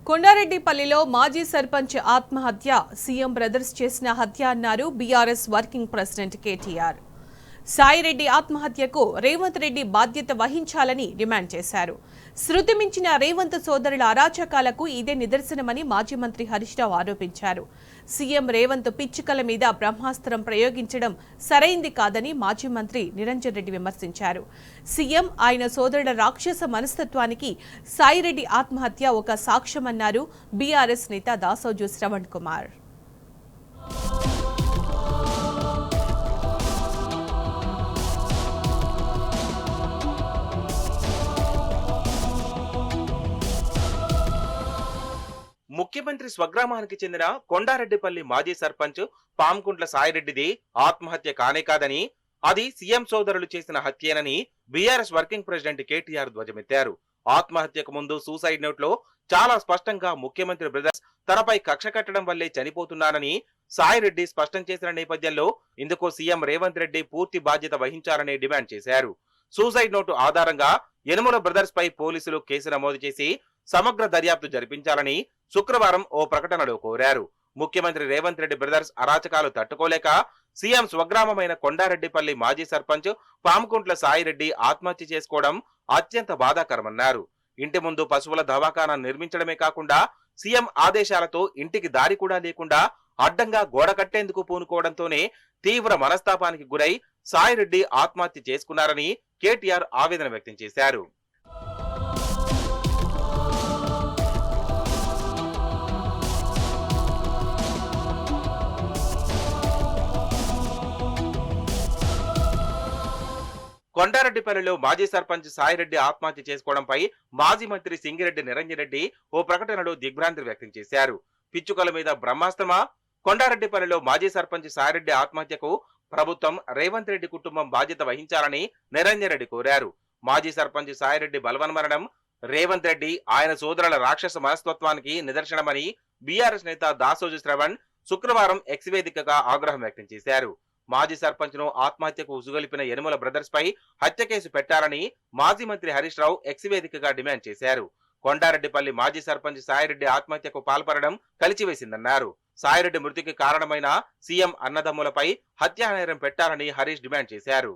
కొండారెడ్డిపల్లిలో మాజీ సర్పంచ్ ఆత్మహత్య. CM brothers చేసిన హత్య అన్నారు BRS working president KTR. Sai Reddy ఆత్మహత్యకు రేవంత్ రెడ్డి బాధ్యత వహించాలని డిమాండ్ చేశారు. శృతి మించిన రేవంత్ సోదరుల అరాచకాలకు ఇదే నిదర్శనమని మాజీ మంత్రి హరీష్ రావు ఆరోపించారు. సీఎం రేవంత్ పిచ్చుకల మీద బ్రహ్మాస్త్రం ప్రయోగించడం సరైంది కాదని మాజీ మంత్రి నిరంజన్ రెడ్డి విమర్శించారు. సీఎం ఆయన సోదరుల రాక్షస మనస్తత్వానికి సాయిరెడ్డి ఆత్మహత్య ఒక సాక్ష్యమన్నారు బీఆర్ఎస్ నేత దాసోజు శ్రవణ్ కుమార్. ముఖ్యమంత్రి స్వగ్రామానికి చెందిన కొండారెడ్డిపల్లి మాజీ సర్పంచ్ పాంకుంట్ల సాయిరెడ్డిది ఆత్మహత్య కానే కాదని, అది సీఎం సోదరులు చేసిన హత్యేనని బీఆర్ఎస్ వర్కింగ్ ప్రెసిడెంట్ కేటీఆర్ ధ్వజమెత్తారు. ఆత్మహత్యకు ముందు సూసైడ్ నోట్ లో చాలా స్పష్టంగా ముఖ్యమంత్రి బ్రదర్స్ తనపై కక్ష కట్టడం వల్లే చనిపోతున్నానని సాయిరెడ్డి స్పష్టం చేసిన నేపథ్యంలో ఇందుకు సీఎం రేవంత్ రెడ్డి పూర్తి బాధ్యత వహించాలని డిమాండ్ చేశారు. సూసైడ్ నోటు ఆధారంగా యనుమల బ్రదర్స్ పై పోలీసులు కేసు నమోదు చేసి సమగ్ర దర్యాప్తు జరిపించాలని శుక్రవారం ఓ ప్రకటనలో కోరారు. ముఖ్యమంత్రి రేవంత్ రెడ్డి బ్రదర్స్ అరాచకాలు తట్టుకోలేక సీఎం స్వగ్రామమైన కొండారెడ్డిపల్లి మాజీ సర్పంచ్ పాముకుంట్ల సాయిరెడ్డి ఆత్మహత్య చేసుకోవడం అత్యంత బాధాకరమన్నారు. ఇంటి ముందు పశువుల దవాఖానా నిర్మించడమే కాకుండా సీఎం ఆదేశాలతో ఇంటికి దారి కూడా లేకుండా అడ్డంగా గోడ కట్టేందుకు పూనుకోవడంతోనే తీవ్ర మనస్తాపానికి గురై సాయిరెడ్డి ఆత్మహత్య చేసుకున్నారని కేటీఆర్ ఆవేదన వ్యక్తం చేశారు. కొండారెడ్డిపల్లిలో మాజీ సర్పంచ్ సాయిరెడ్డి ఆత్మహత్య చేసుకోవడంపై మాజీ మంత్రి సింగిరెడ్డి నిరంజన్ రెడ్డి ఓ ప్రకటనలో దిగ్భ్రాంతి వ్యక్తం చేశారు. పిచ్చుకల మీద బ్రహ్మాస్త్రమా? కొండారెడ్డిపల్లిలో మాజీ సర్పంచ్ సాయిరెడ్డి ఆత్మహత్యకు ప్రభుత్వం, రేవంత్ రెడ్డి కుటుంబం బాధ్యత వహించాలని నిరంజన్ రెడ్డి కోరారు. మాజీ సర్పంచ్ సాయిరెడ్డి బలవన్మరణం రేవంత్ రెడ్డి ఆయన సోదరుల రాక్షస మనస్తత్వానికి నిదర్శనమని బీఆర్ఎస్ నేత దాసోజు శ్రవణ్ శుక్రవారం ఎక్స్ వేదికగా ఆగ్రహం వ్యక్తం చేశారు. మాజీ సర్పంచ్ ను ఆత్మహత్యకు ఉసుగొలిపిన యనుమల బ్రదర్స్ పై హత్య కేసు పెట్టాలని మాజీ మంత్రి హరీష్ రావు ఎక్స్ వేదికగా డిమాండ్ చేశారు. కొండారెడ్డిపల్లి మాజీ సర్పంచ్ సాయిరెడ్డి ఆత్మహత్యకు పాల్పడడం కలిచివేసిందన్నారు. సాయిరెడ్డి మృతికి కారణమైన సీఎం అన్నదమ్ములపై హత్యానేరం పెట్టాలని హరీష్ డిమాండ్ చేశారు.